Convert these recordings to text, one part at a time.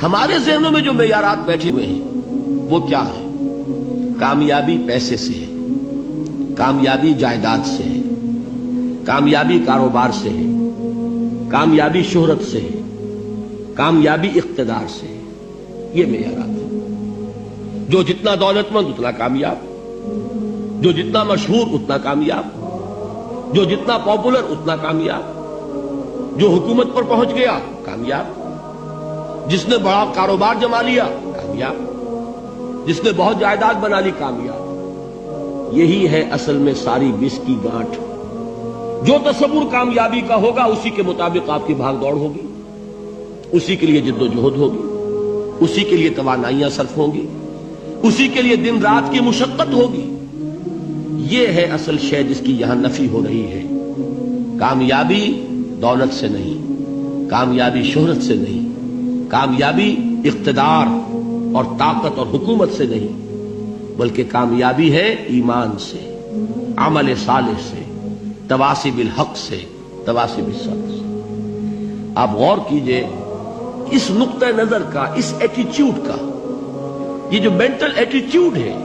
ہمارے ذہنوں میں جو معیارات بیٹھے ہوئے ہیں وہ کیا ہے؟ کامیابی پیسے سے ہے، کامیابی جائیداد سے ہے، کامیابی کاروبار سے ہے، کامیابی شہرت سے ہے، کامیابی اقتدار سے ہے. یہ معیارات ہیں. جو جتنا دولت مند اتنا کامیاب، جو جتنا مشہور اتنا کامیاب، جو جتنا پاپولر اتنا کامیاب، جو حکومت پر پہنچ گیا کامیاب، جس نے بڑا کاروبار جما لیا کامیاب، جس نے بہت جائیداد بنا لی کامیاب. یہی ہے اصل میں ساری بس کی گانٹھ. جو تصور کامیابی کا ہوگا اسی کے مطابق آپ کی بھاگ دوڑ ہوگی، اسی کے لیے جد و جہد ہوگی، اسی کے لیے توانائیاں صرف ہوں گی، اسی کے لیے دن رات کی مشقت ہوگی. یہ ہے اصل شے جس کی یہاں نفی ہو رہی ہے. کامیابی دولت سے نہیں، کامیابی شہرت سے نہیں، کامیابی اقتدار اور طاقت اور حکومت سے نہیں، بلکہ کامیابی ہے ایمان سے، عمل صالح سے، تواصی بالحق سے، تواصی بالصبر سے. آپ غور کیجئے اس نقطہ نظر کا، اس ایٹیچیوڈ کا، یہ جو مینٹل ایٹیچیوڈ ہے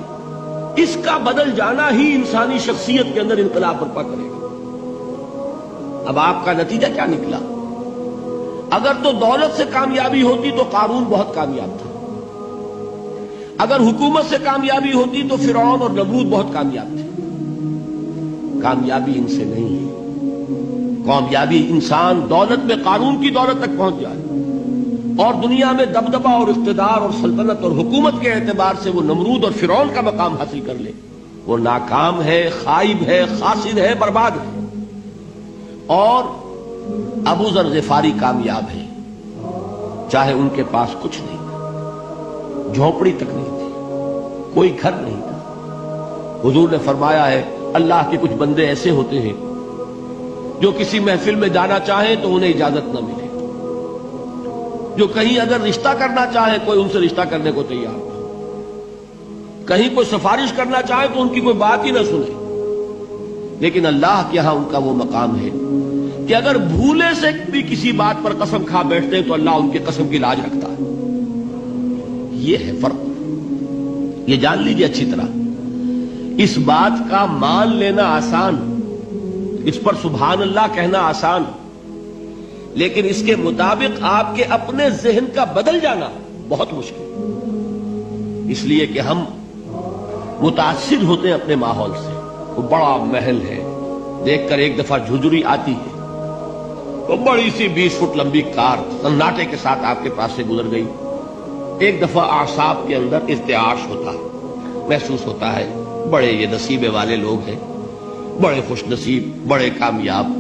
اس کا بدل جانا ہی انسانی شخصیت کے اندر انقلاب برپا کرے گا. اب آپ کا نتیجہ کیا نکلا؟ اگر تو دولت سے کامیابی ہوتی تو قارون بہت کامیاب تھا، اگر حکومت سے کامیابی ہوتی تو فرعون اور نمرود بہت کامیاب تھے. کامیابی ان سے نہیں ہے. کامیابی انسان دولت میں قارون کی دولت تک پہنچ جائے اور دنیا میں دبدبہ اور اقتدار اور سلطنت اور حکومت کے اعتبار سے وہ نمرود اور فرعون کا مقام حاصل کر لے، وہ ناکام ہے، خائب ہے، خاسر ہے، برباد ہے. اور ابو ذر غفاری کامیاب ہے، چاہے ان کے پاس کچھ نہیں تھا، جھونپڑی تک نہیں تھی، کوئی گھر نہیں تھا. حضور نے فرمایا ہے اللہ کے کچھ بندے ایسے ہوتے ہیں جو کسی محفل میں جانا چاہیں تو انہیں اجازت نہ ملے، جو کہیں اگر رشتہ کرنا چاہیں کوئی ان سے رشتہ کرنے کو تیار نہ، کہیں کوئی سفارش کرنا چاہے تو ان کی کوئی بات ہی نہ سنے. لیکن اللہ کے ہاں ان کا وہ مقام ہے کہ اگر بھولے سے بھی کسی بات پر قسم کھا بیٹھتے ہیں تو اللہ ان کی قسم کی لاج رکھتا ہے. یہ ہے فرق. یہ جان لیجیے اچھی طرح. اس بات کا مان لینا آسان، اس پر سبحان اللہ کہنا آسان، لیکن اس کے مطابق آپ کے اپنے ذہن کا بدل جانا بہت مشکل. اس لیے کہ ہم متاثر ہوتے ہیں اپنے ماحول سے. وہ بڑا محل ہے، دیکھ کر ایک دفعہ جھجری آتی ہے، وہ بڑی سی 20 فٹ لمبی کار سناٹے کے ساتھ آپ کے پاس سے گزر گئی. ایک دفعہ اعصاب کے اندر ارتعاش ہوتا ہے، محسوس ہوتا ہے بڑے یہ نصیبے والے لوگ ہیں، بڑے خوش نصیب، بڑے کامیاب.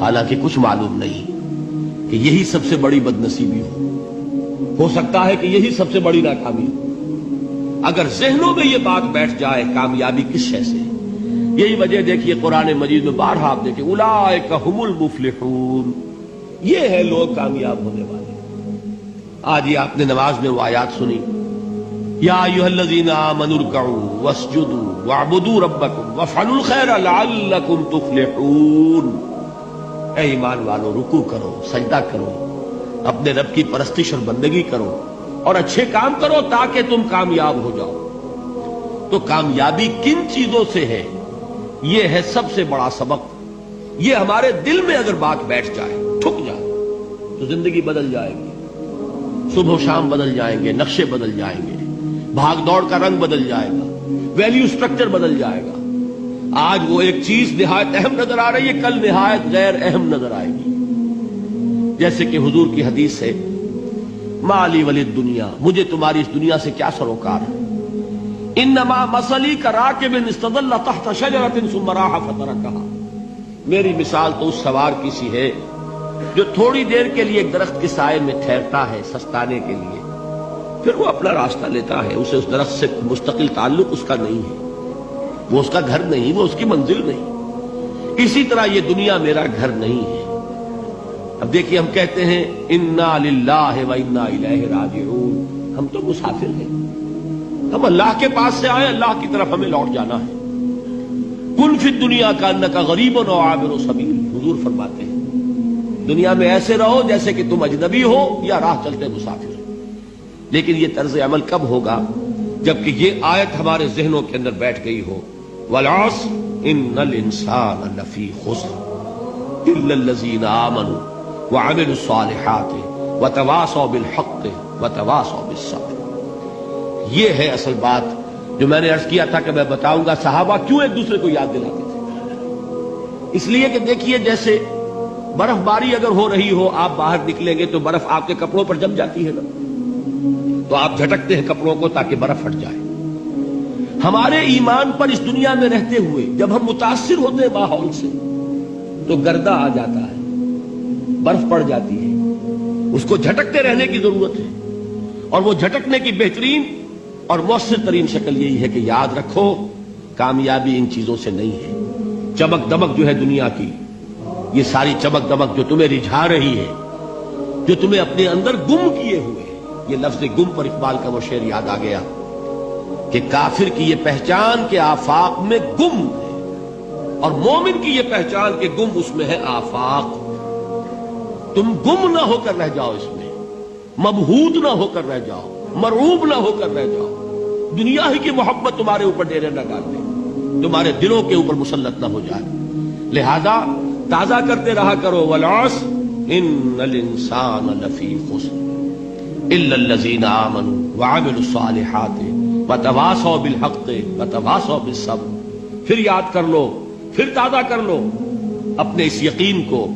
حالانکہ کچھ معلوم نہیں کہ یہی سب سے بڑی بد نصیبی ہو سکتا ہے کہ یہی سب سے بڑی ناکامی ہو. اگر ذہنوں میں یہ بات بیٹھ جائے کامیابی کس شے سے. یہی وجہ دیکھیے قرآن مجید میں بارہا آپ دیکھیں اولئک ھم المفلحون، یہ ہے لوگ کامیاب ہونے والے. آج یہ آپ نے نماز میں وہ آیات سنی، یا ایھا الذین آمنوا ارکعوا واسجدوا واعبدوا ربکم وافعلوا الخیر لعلکم تفلحون. اے ایمان والو، رکوع کرو، سجدہ کرو، اپنے رب کی پرستش اور بندگی کرو اور اچھے کام کرو تاکہ تم کامیاب ہو جاؤ. تو کامیابی کن چیزوں سے ہے؟ یہ ہے سب سے بڑا سبق. یہ ہمارے دل میں اگر بات بیٹھ جائے، ٹھک جائے، تو زندگی بدل جائے گی. صبح و شام بدل جائیں گے، نقشے بدل جائیں گے، بھاگ دوڑ کا رنگ بدل جائے گا، ویلیو سٹرکچر بدل جائے گا. آج وہ ایک چیز نہایت اہم نظر آ رہی ہے، کل نہایت غیر اہم نظر آئے گی. جیسے کہ حضور کی حدیث ہے، مالی ولی دنیا، مجھے تمہاری اس دنیا سے کیا سروکار ہے. انما مثلی کراکب استظل تحت شجرۃ ثم راح فترکها. میری مثال تو اس سوار کی سی ہے جو تھوڑی دیر کے لیے ایک درخت کے سائے میں ٹھہرتا ہے سستانے کے لیے، پھر وہ اپنا راستہ لیتا ہے. اسے اس درخت سے مستقل تعلق اس کا نہیں ہے، وہ اس کا گھر نہیں، وہ اس کی منزل نہیں. اسی طرح یہ دنیا میرا گھر نہیں ہے. اب دیکھیے ہم کہتے ہیں انا للہ و انا الیہ راجعون، ہم تو مسافر ہیں، ہم اللہ کے پاس سے آئے، اللہ کی طرف ہمیں لوٹ جانا ہے. کن فی الدنیا کانک غریب و عابر سبیل، حضور فرماتے ہیں دنیا میں ایسے رہو جیسے کہ تم اجنبی ہو یا راہ چلتے مسافر. لیکن یہ طرز عمل کب ہوگا؟ جبکہ یہ آیت ہمارے ذہنوں کے اندر بیٹھ گئی ہو، والعصر ان الانسان لفی خسر الا الذین آمنوا وعملوا الصالحات وتواصوا بالحق وتواصوا بالصبر۔ یہ ہے اصل بات جو میں نے عرض کیا تھا کہ میں بتاؤں گا صحابہ کیوں ایک دوسرے کو یاد دلاتے تھے۔ اس لیے کہ دیکھیے جیسے برف باری اگر ہو رہی ہو، آپ باہر نکلیں گے تو برف آپ کے کپڑوں پر جم جاتی ہے نا، تو آپ جھٹکتے ہیں کپڑوں کو تاکہ برف ہٹ جائے۔ ہمارے ایمان پر اس دنیا میں رہتے ہوئے جب ہم متاثر ہوتے ہیں ماحول سے تو گردہ آ جاتا ہے، برف پڑ جاتی ہے، اس کو جھٹکتے رہنے کی ضرورت ہے۔ اور وہ جھٹکنے کی بہترین اور مؤثر ترین شکل یہی ہے کہ یاد رکھو کامیابی ان چیزوں سے نہیں ہے۔ چمک دمک جو ہے دنیا کی، یہ ساری چمک دمک جو تمہیں رجھا رہی ہے، جو تمہیں اپنے اندر گم کیے ہوئے، یہ لفظ گم پر اقبال کا وہ شعر یاد آ گیا کہ کافر کی یہ پہچان کے آفاق میں گم ہے، اور مومن کی یہ پہچان کے گم اس میں ہے آفاق۔ تم گم نہ ہو کر رہ جاؤ اس میں، مبہوت نہ ہو کر رہ جاؤ، مرعوب نہ ہو کر رہ جاؤ، دنیا ہی کی محبت تمہارے اوپر ڈیرے نہ ڈال دے، تمہارے دلوں کے اوپر مسلط نہ ہو جائے۔ لہذا تازہ کرتے رہا کرو، والعصر ان الانسان لفی خسر الا الذین آمنوا وعملوا الصالحات وتواصوا بالحق وتواصوا بالصبر۔ پھر یاد کر لو، پھر تازہ کر لو اپنے اس یقین کو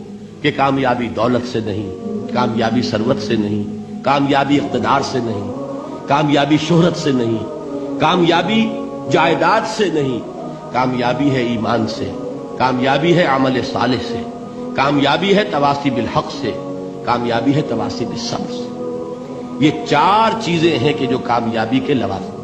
کہ کامیابی دولت سے نہیں، کامیابی ثروت سے نہیں، کامیابی اقتدار سے نہیں، کامیابی شہرت سے نہیں، کامیابی جائیداد سے نہیں، کامیابی ہے ایمان سے، کامیابی ہے عمل صالح سے، کامیابی ہے تواصی بالحق سے، کامیابی ہے تواصی بالصبر سے۔ یہ چار چیزیں ہیں کہ جو کامیابی کے لوازم